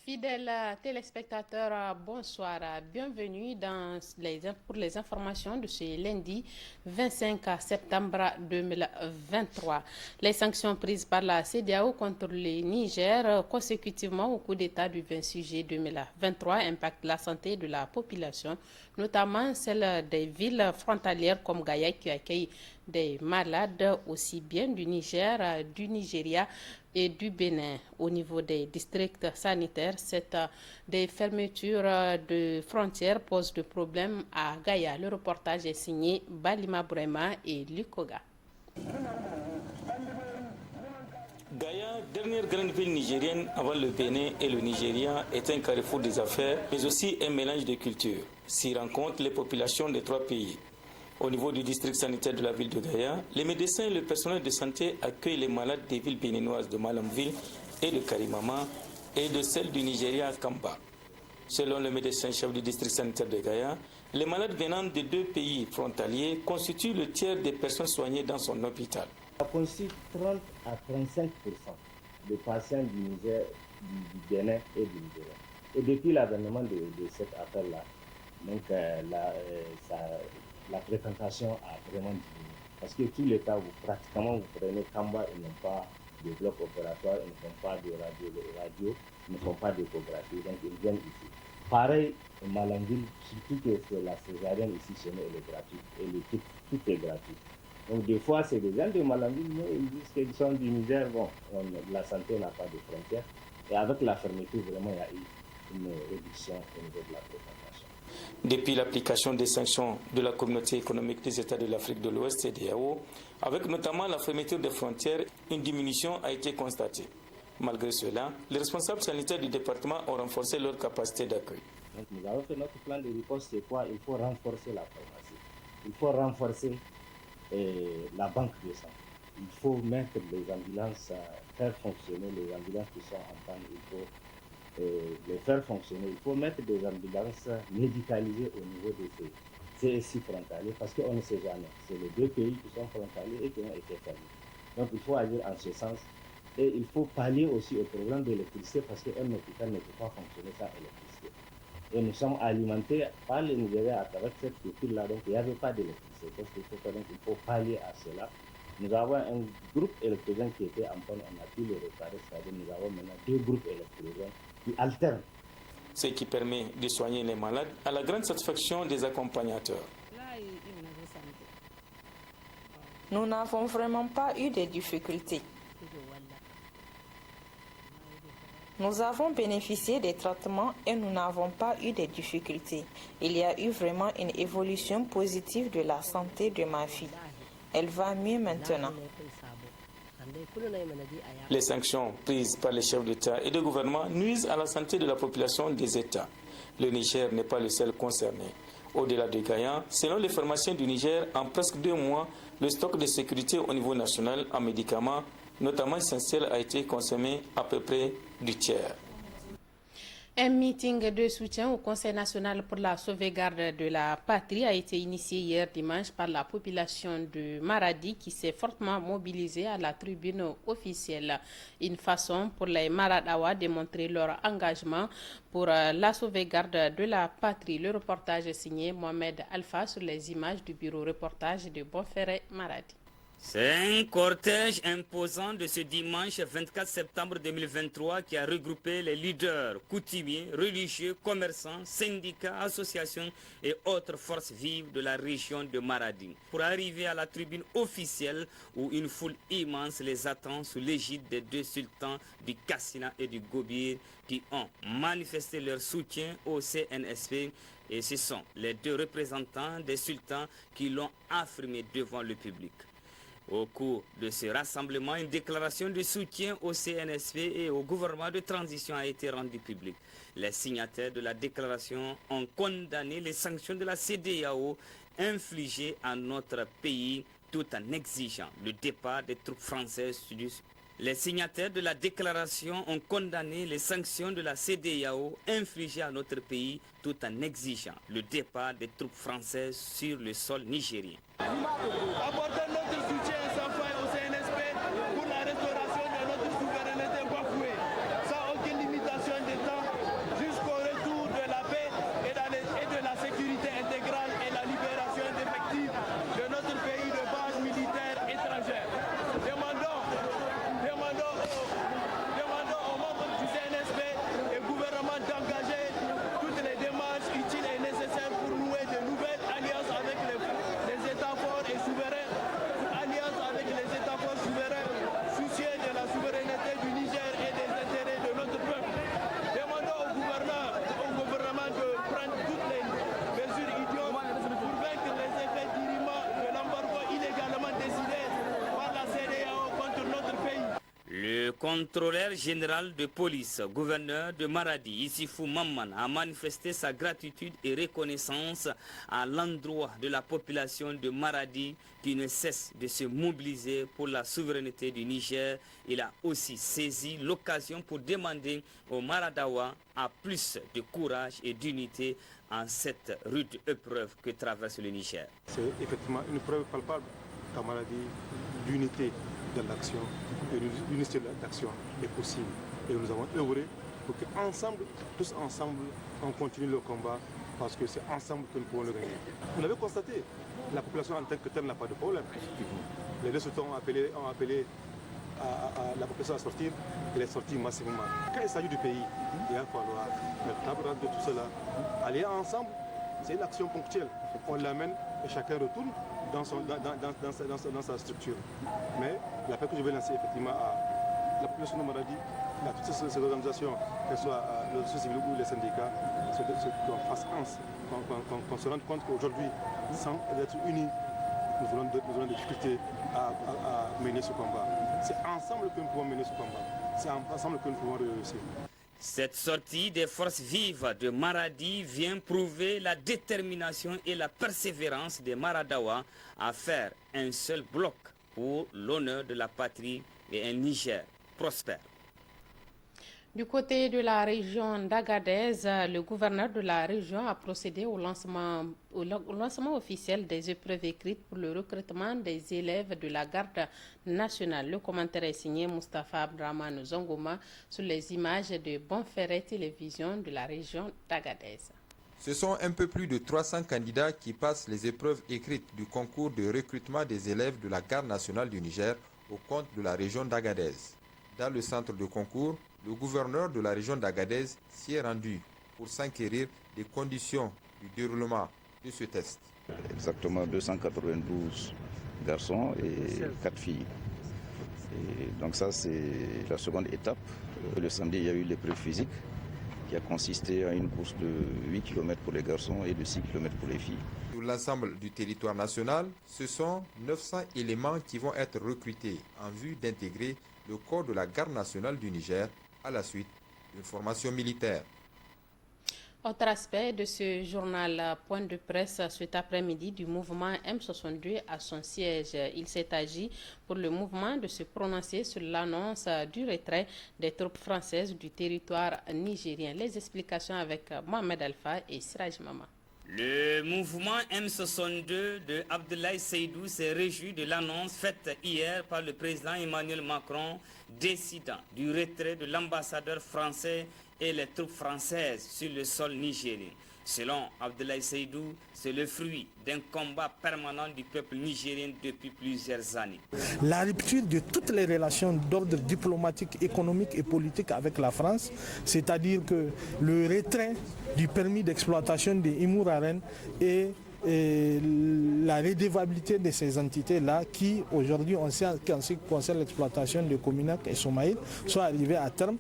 Fidèles téléspectateurs, bonsoir. Bienvenue pour les informations de ce lundi 25 septembre 2023. Les sanctions prises par la CEDEAO contre le Niger consécutivement au coup d'État du 26 juillet 2023 impactent la santé de la population, notamment celle des villes frontalières comme Gaïa qui accueillent des malades aussi bien du Niger, du Nigeria et du Bénin. Au niveau des districts sanitaires, des fermetures de frontières posent de problèmes à Gaïa. Le reportage est signé Balima Brema et Lukoga. Gaïa, dernière grande ville nigérienne avant le Bénin et le Nigeria, est un carrefour des affaires, mais aussi un mélange de cultures. S'y rencontrent les populations des trois pays. Au niveau du district sanitaire de la ville de Gaïa, les médecins et le personnel de santé accueillent les malades des villes béninoises de Malamville et de Karimama et de celle du Nigeria à Kamba. Selon le médecin-chef du district sanitaire de Gaïa, les malades venant des deux pays frontaliers constituent le tiers des personnes soignées dans son hôpital. Ça constitue 30 à 35% des patients du Niger, du Bénin et du Nigeria. Et depuis l'avènement de cette affaire-là, donc la fréquentation a vraiment diminué. Parce que tous les cas, pratiquement, vous prenez Kamba, ils n'ont pas de bloc opératoire, ils ne font pas de radio, ils ne font pas d'échographie, donc ils viennent ici. Pareil, Malanville, surtout que c'est la césarienne ici chez nous, elle est gratuite, et le tout est gratuit. Donc des fois, c'est des gens de Malanville, mais ils disent qu'ils sont du Niger, bon, la santé n'a pas de frontières. Et avec la fermeture, vraiment, il y a eu une réduction au niveau de la fréquentation. Depuis l'application des sanctions de la communauté économique des États de l'Afrique de l'Ouest, CEDEAO, avec notamment la fermeture des frontières, une diminution a été constatée. Malgré cela, les responsables sanitaires du département ont renforcé leur capacité d'accueil. Donc nous avons fait notre plan de riposte, c'est quoi? Il faut renforcer la pharmacie, il faut renforcer la banque de sang, il faut mettre les ambulances, faire fonctionner les ambulances qui sont en panne, il faut les faire fonctionner. Il faut mettre des ambulances médicalisées au niveau de ces CSI frontaliers parce qu'on ne sait jamais. C'est les deux pays qui sont frontaliers et qui ont été fermés. Donc il faut agir en ce sens. Et il faut pallier aussi au problème de l'électricité parce qu'un hôpital ne peut pas fonctionner sans électricité. Et nous sommes alimentés par les Nigériens avec cette culture-là. Donc il n'y avait pas d'électricité. Donc il faut pallier à cela. Nous avons un groupe électrogène qui était en panne. On a pu le réparer. C'est-à-dire nous avons maintenant deux groupes électrogènes qui alternent. Ce qui permet de soigner les malades à la grande satisfaction des accompagnateurs. Nous n'avons vraiment pas eu de difficultés. Nous avons bénéficié des traitements et nous n'avons pas eu de difficultés. Il y a eu vraiment une évolution positive de la santé de ma fille. Elle va mieux maintenant. Les sanctions prises par les chefs d'État et de gouvernement nuisent à la santé de la population des États. Le Niger n'est pas le seul concerné. Au-delà de Gaïa, selon les pharmaciens du Niger, en presque 2 mois, le stock de sécurité au niveau national en médicaments, notamment essentiels, a été consommé à peu près du tiers. Un meeting de soutien au Conseil national pour la sauvegarde de la patrie a été initié hier dimanche par la population de Maradi qui s'est fortement mobilisée à la tribune officielle. Une façon pour les Maradawa de montrer leur engagement pour la sauvegarde de la patrie. Le reportage est signé Mohamed Alpha sur les images du bureau reportage de Bonferré Maradi. C'est un cortège imposant de ce dimanche 24 septembre 2023 qui a regroupé les leaders coutumiers, religieux, commerçants, syndicats, associations et autres forces vives de la région de Maradi. Pour arriver à la tribune officielle où une foule immense les attend sous l'égide des deux sultans du Kassina et du Gobir qui ont manifesté leur soutien au CNSP. Et ce sont les deux représentants des sultans qui l'ont affirmé devant le public. Au cours de ce rassemblement, une déclaration de soutien au CNSP et au gouvernement de transition a été rendue publique. Les signataires de la déclaration ont condamné les sanctions de la CEDEAO infligées à notre pays tout en exigeant le départ des troupes françaises. Les signataires de la déclaration ont condamné les sanctions de la CEDEAO infligées à notre pays tout en exigeant le départ des troupes françaises sur le sol nigérien. Apporter notre soutien sans faille au CNSP pour la restauration de notre souveraineté bafouée, sans aucune limitation de temps contrôleur général de police, gouverneur de Maradi, Issifou Mamman, a manifesté sa gratitude et reconnaissance à l'endroit de la population de Maradi qui ne cesse de se mobiliser pour la souveraineté du Niger. Il a aussi saisi l'occasion pour demander aux Maradawa à plus de courage et d'unité en cette rude épreuve que traverse le Niger. C'est effectivement une preuve palpable qu'à Maradi, l'unité de l'action et l'unité de l'action est possible. Et nous avons œuvré pour qu'ensemble, tous ensemble, on continue le combat parce que c'est ensemble que nous pouvons le gagner. Vous l'avez constaté, la population en tant que telle n'a pas de problème. Les deux ont appelé à la population à sortir, elle est sortie massivement. Quand il s'agit du pays, il va falloir mettre table rase de tout cela, aller ensemble, c'est une action ponctuelle. On l'amène et chacun retourne dans sa structure. Mais l'appel que je vais lancer effectivement à la population de Maradi, à toutes ces organisations, qu'elles soient les sociétés civiles ou les syndicats, c'est qu'on fasse qu'on se rende compte qu'aujourd'hui, sans être unis, nous aurons des difficultés à mener ce combat. C'est ensemble que nous pouvons mener ce combat. C'est ensemble que nous pouvons réussir. Cette sortie des forces vives de Maradi vient prouver la détermination et la persévérance des Maradawa à faire un seul bloc pour l'honneur de la patrie et un Niger prospère. Du côté de la région d'Agadez, le gouverneur de la région a procédé au lancement officiel des épreuves écrites pour le recrutement des élèves de la garde nationale. Le commentaire est signé Moustapha Abdraman Zongoma sur les images de Bonferré Télévision de la région d'Agadez. Ce sont un peu plus de 300 candidats qui passent les épreuves écrites du concours de recrutement des élèves de la garde nationale du Niger au compte de la région d'Agadez. Dans le centre de concours, le gouverneur de la région d'Agadez s'y est rendu pour s'enquérir des conditions du déroulement de ce test. Exactement 292 garçons et 4 filles. Et donc ça, c'est la seconde étape. Le samedi, il y a eu l'épreuve physique qui a consisté à une course de 8 km pour les garçons et de 6 km pour les filles. Sur l'ensemble du territoire national, ce sont 900 éléments qui vont être recrutés en vue d'intégrer le corps de la garde nationale du Niger à la suite d'une formation militaire. Autre aspect de ce journal point de presse cet après-midi du mouvement M62 à son siège. Il s'est agi pour le mouvement de se prononcer sur l'annonce du retrait des troupes françaises du territoire nigérien. Les explications avec Mohamed Alpha et Siraj Mama. Le mouvement M62 de Abdoulaye Seydou s'est réjoui de l'annonce faite hier par le président Emmanuel Macron décidant du retrait de l'ambassadeur français et les troupes françaises sur le sol nigérien. Selon Abdoulaye Seydou, c'est le fruit d'un combat permanent du peuple nigérien depuis plusieurs années. La rupture de toutes les relations d'ordre diplomatique, économique et politique avec la France, c'est-à-dire que le retrait du permis d'exploitation des Imouraren et la redevabilité de ces entités-là qui, aujourd'hui, en ce qui concerne l'exploitation de Cominac et Somaïl, sont arrivées à terme.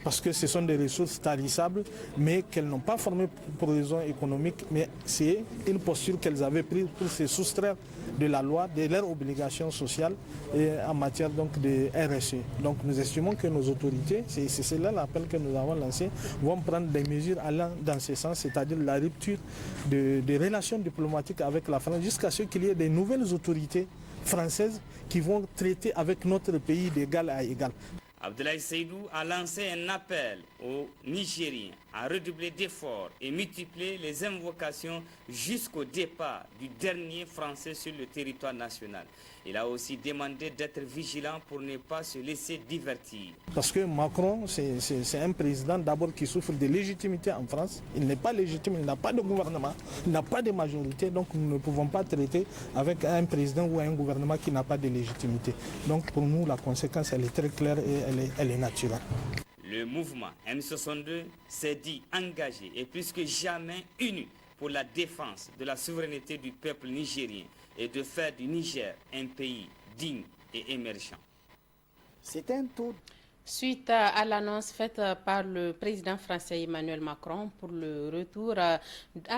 Parce que ce sont des ressources tarissables, mais qu'elles n'ont pas formé pour raisons économiques, mais c'est une posture qu'elles avaient prise pour se soustraire de la loi, de leurs obligations sociales et en matière donc de RSE. Donc nous estimons que nos autorités, c'est cela l'appel que nous avons lancé, vont prendre des mesures allant dans ce sens, c'est-à-dire la rupture des relations diplomatiques avec la France, jusqu'à ce qu'il y ait des nouvelles autorités françaises qui vont traiter avec notre pays d'égal à égal. Abdoulaye Seydou a lancé un appel aux Nigériens à redoubler d'efforts et multiplier les invocations jusqu'au départ du dernier Français sur le territoire national. Il a aussi demandé d'être vigilant pour ne pas se laisser divertir. Parce que Macron, c'est un président d'abord qui souffre de légitimité en France. Il n'est pas légitime, il n'a pas de gouvernement, il n'a pas de majorité. Donc nous ne pouvons pas traiter avec un président ou un gouvernement qui n'a pas de légitimité. Donc pour nous, la conséquence, elle est très claire et elle est naturelle. Le mouvement M62 s'est dit engagé et plus que jamais uni pour la défense de la souveraineté du peuple nigérien et de faire du Niger un pays digne et émergent. C'est un tour. Suite à l'annonce faite par le président français Emmanuel Macron pour le retour à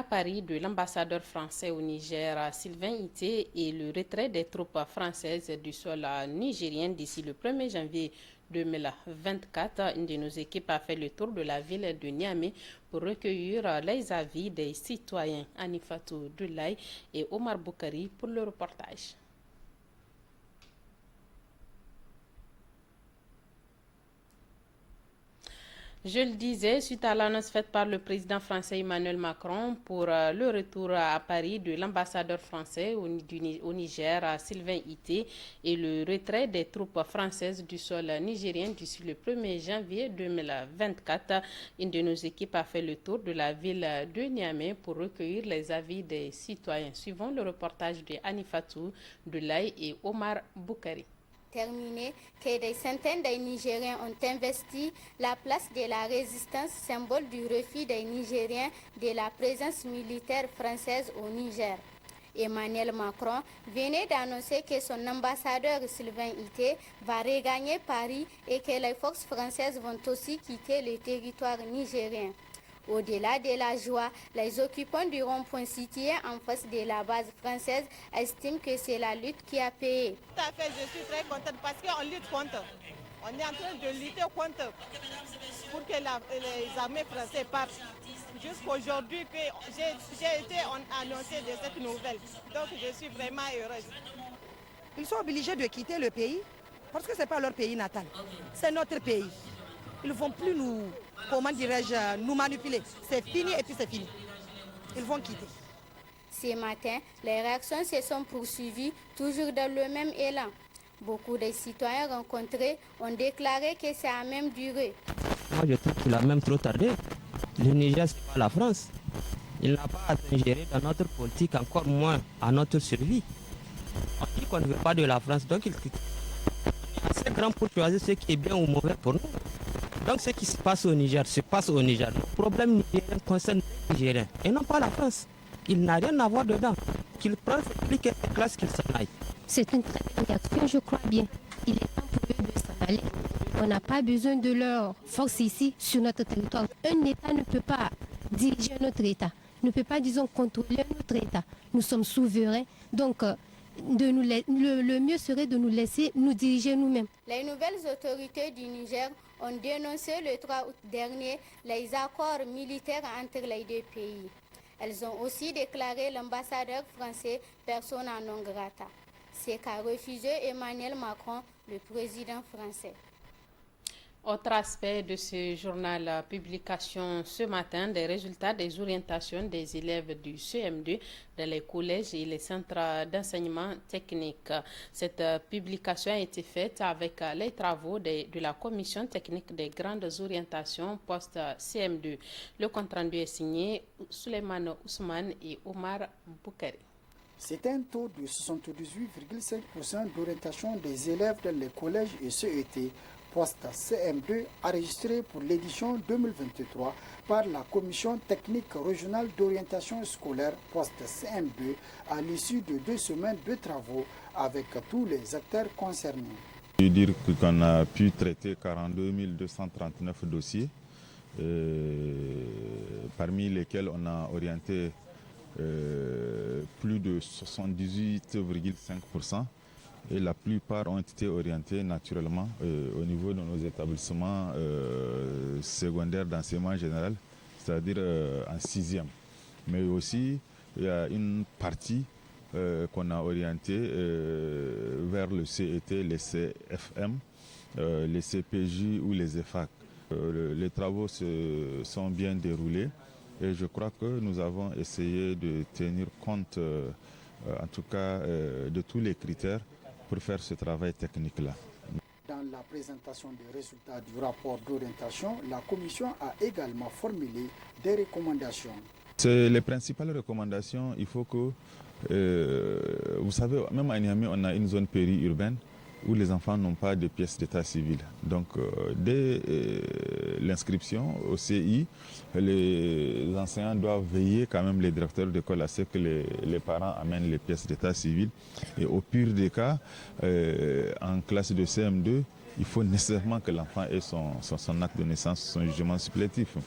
Paris de l'ambassadeur français au Niger, Sylvain Ité, et le retrait des troupes françaises du sol nigérien d'ici le 1er janvier 2024. Une de nos équipes a fait le tour de la ville de Niamey pour recueillir les avis des citoyens. Anifatou Doulaye et Omar Boukari pour le reportage. Je le disais, suite à l'annonce faite par le président français Emmanuel Macron pour le retour à Paris de l'ambassadeur français au Niger, Sylvain Ité, et le retrait des troupes françaises du sol nigérien d'ici le 1er janvier 2024, une de nos équipes a fait le tour de la ville de Niamey pour recueillir les avis des citoyens. Suivons le reportage de Anifatou Doulaye et Omar Boukari. Terminé que des centaines de Nigériens ont investi la place de la résistance, symbole du refus des Nigériens de la présence militaire française au Niger. Emmanuel Macron venait d'annoncer que son ambassadeur Sylvain Ité va regagner Paris et que les forces françaises vont aussi quitter le territoire nigérien. Au-delà de la joie, les occupants du rond-point situé en face de la base française estiment que c'est la lutte qui a payé. Tout à fait, je suis très contente parce qu'on lutte contre. On est en train de lutter contre pour que les armées françaises partent. Jusqu'aujourd'hui que j'ai été annoncée de cette nouvelle. Donc je suis vraiment heureuse. Ils sont obligés de quitter le pays parce que ce n'est pas leur pays natal. C'est notre pays. Ils ne vont plus nous, comment dirais-je, nous manipuler. C'est fini et puis c'est fini. Ils vont quitter. Ce matin, les réactions se sont poursuivies, toujours dans le même élan. Beaucoup de citoyens rencontrés ont déclaré que ça a même duré. Moi, je trouve qu'il a même trop tardé. Le Niger, ce n'est pas la France. Il n'a pas à s'ingérer dans notre politique, encore moins à notre survie. On dit qu'on ne veut pas de la France, donc il est assez grand pour choisir ce qui est bien ou mauvais pour nous. Donc ce qui se passe au Niger, se passe au Niger. Le problème nigérien concerne les Nigériens et non pas la France. Il n'a rien à voir dedans. Qu'il prenne ses clics et ses classes, qu'il s'en aille. C'est une très bonne réaction, je crois bien. Il est temps pour eux de s'en aller. On n'a pas besoin de leur force ici, sur notre territoire. Un État ne peut pas diriger un autre État, ne peut pas, disons, contrôler un autre État. Nous sommes souverains, donc le mieux serait de nous laisser nous diriger nous-mêmes. Les nouvelles autorités du Niger ont dénoncé le 3 août dernier les accords militaires entre les deux pays. Elles ont aussi déclaré l'ambassadeur français persona non grata. C'est qu'a refusé Emmanuel Macron, le président français. Autre aspect de ce journal, publication ce matin des résultats des orientations des élèves du CM2 dans les collèges et les centres d'enseignement technique. Cette publication a été faite avec les travaux de la commission technique des grandes orientations post-CM2. Le compte-rendu est signé Souleymane Ousmane et Omar Boukari. C'est un taux de 78,5% d'orientation des élèves dans les collèges et CET post-CM2 enregistré pour l'édition 2023 par la Commission technique régionale d'orientation scolaire post-CM2 à l'issue de 2 semaines de travaux avec tous les acteurs concernés. Je veux dire qu'on a pu traiter 42 239 dossiers, parmi lesquels on a orienté plus de 78,5%. Et la plupart ont été orientés naturellement au niveau de nos établissements secondaires d'enseignement général, c'est-à-dire en 6e. Mais aussi, il y a une partie qu'on a orientée vers le CET, les CFM, les CPJ ou les EFAC. Les travaux se sont bien déroulés et je crois que nous avons essayé de tenir compte, en tout cas, de tous les critères pour faire ce travail technique-là. Dans la présentation des résultats du rapport d'orientation, la Commission a également formulé des recommandations. Les principales recommandations, il faut que, vous savez, même à Niamey, on a une zone périurbaine où les enfants n'ont pas de pièces d'état civil. Donc, dès l'inscription au CI, les enseignants doivent veiller, quand même les directeurs d'école, à ce que les parents amènent les pièces d'état civil. Et au pire des cas, en classe de CM2, il faut nécessairement que l'enfant ait son acte de naissance, son jugement supplétif.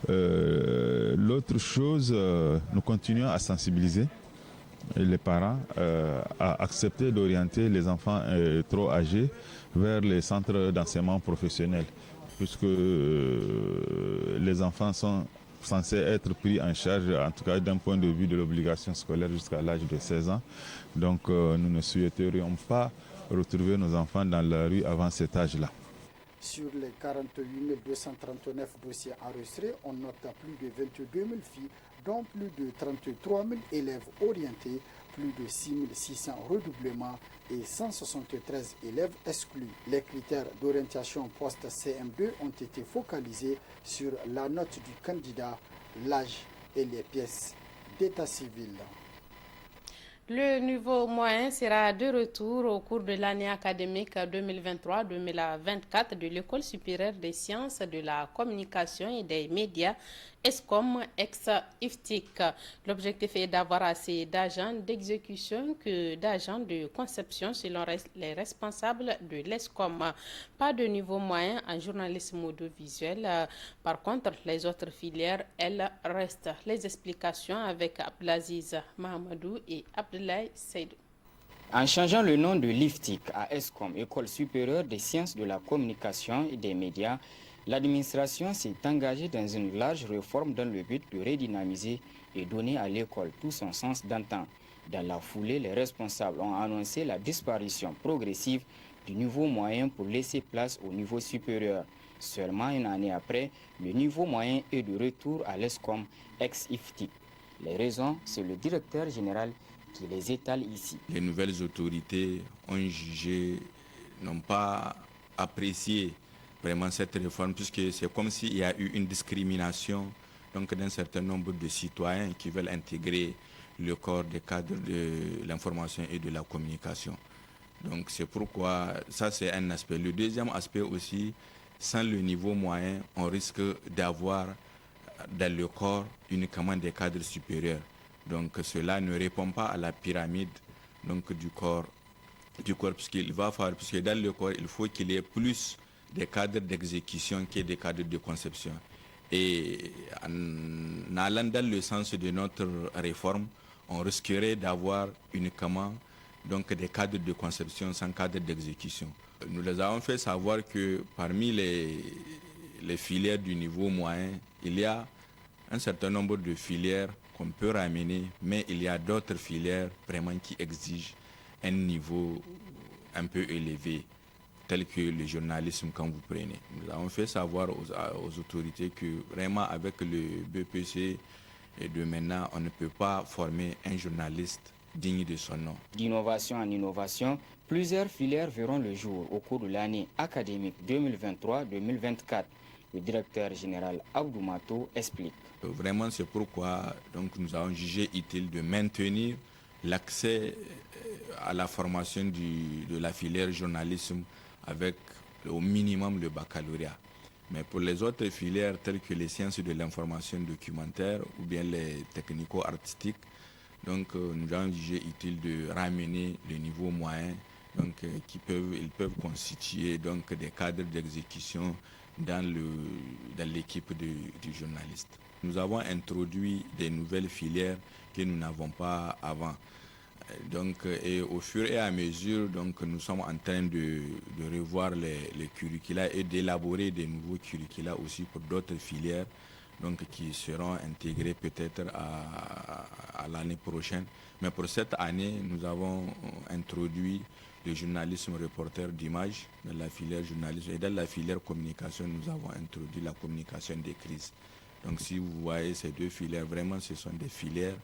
L'autre chose, nous continuons à sensibiliser les parents à accepter d'orienter les enfants trop âgés vers les centres d'enseignement professionnel, puisque les enfants sont censés être pris en charge, en tout cas d'un point de vue de l'obligation scolaire jusqu'à l'âge de 16 ans. Donc nous ne souhaiterions pas retrouver nos enfants dans la rue avant cet âge-là. Sur les 48 239 dossiers enregistrés, on note plus de 22 000 filles, dont plus de 33 000 élèves orientés, plus de 6 600 redoublements et 173 élèves exclus. Les critères d'orientation post-CM2 ont été focalisés sur la note du candidat, l'âge et les pièces d'état civil. Le niveau moyen sera de retour au cours de l'année académique 2023-2024 de l'École supérieure des sciences de la communication et des médias, ESCOM ex-IFTIC. L'objectif est d'avoir assez d'agents d'exécution que d'agents de conception selon les responsables de l'ESCOM. Pas de niveau moyen en journalisme audiovisuel. Par contre, les autres filières, elles, restent. Les explications avec Abdelaziz Mahamadou et Abdoulaye Seydou. En changeant le nom de l'IFTIC à ESCOM, École supérieure des sciences de la communication et des médias, l'administration s'est engagée dans une large réforme dans le but de redynamiser et donner à l'école tout son sens d'antan. Dans la foulée, les responsables ont annoncé la disparition progressive du niveau moyen pour laisser place au niveau supérieur. Seulement une année après, le niveau moyen est de retour à l'ESCOM ex-IFTIC. Les raisons, c'est le directeur général qui les étale ici. Les nouvelles autorités ont jugé, n'ont pas apprécié vraiment cette réforme, puisque c'est comme s'il y a eu une discrimination d'un certain nombre de citoyens qui veulent intégrer le corps des cadres de l'information et de la communication. Donc c'est pourquoi ça c'est un aspect. Le deuxième aspect aussi, sans le niveau moyen, on risque d'avoir dans le corps uniquement des cadres supérieurs. Donc cela ne répond pas à la pyramide du corps puisqu'il va falloir, puisque dans le corps il faut qu'il y ait plus des cadres d'exécution que des cadres de conception. Et en allant dans le sens de notre réforme, on risquerait d'avoir uniquement des cadres de conception sans cadre d'exécution. Nous les avons fait savoir que parmi les filières du niveau moyen, il y a un certain nombre de filières qu'on peut ramener, mais il y a d'autres filières vraiment qui exigent un niveau un peu élevé, tel que le journalisme quand vous prenez. Nous avons fait savoir aux autorités que vraiment avec le BPC et de maintenant, on ne peut pas former un journaliste digne de son nom. D'innovation en innovation, plusieurs filières verront le jour au cours de l'année académique 2023-2024. Le directeur général Abdou Mato explique. Vraiment, c'est pourquoi nous avons jugé utile de maintenir l'accès à la formation de la filière journalisme avec au minimum le baccalauréat. Mais pour les autres filières telles que les sciences de l'information documentaire ou bien les technico-artistiques, nous avons jugé utile de ramener le niveau moyen, ils peuvent constituer des cadres d'exécution dans l'équipe du journaliste. Nous avons introduit des nouvelles filières que nous n'avons pas avant. Et au fur et à mesure, nous sommes en train de revoir les curricula et d'élaborer des nouveaux curricula aussi pour d'autres filières qui seront intégrés peut-être à l'année prochaine. Mais pour cette année, nous avons introduit le journalisme reporter d'image dans la filière journalisme et dans la filière communication, nous avons introduit la communication des crises. Donc si vous voyez ces deux filières, vraiment ce sont des filières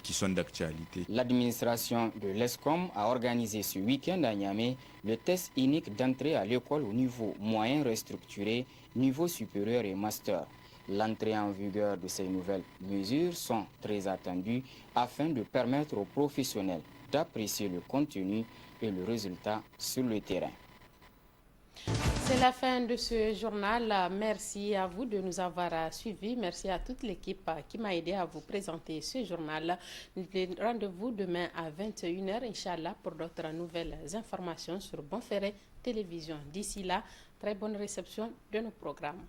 qui sont d'actualité. L'administration de l'ESCOM a organisé ce week-end à Niamey le test unique d'entrée à l'école au niveau moyen restructuré, niveau supérieur et master. L'entrée en vigueur de ces nouvelles mesures sont très attendues afin de permettre aux professionnels d'apprécier le contenu et le résultat sur le terrain. C'est la fin de ce journal. Merci à vous de nous avoir suivis. Merci à toute l'équipe qui m'a aidé à vous présenter ce journal. Rendez-vous demain à 21h, Inch'Allah, pour d'autres nouvelles informations sur Bonferré Télévision. D'ici là, très bonne réception de nos programmes.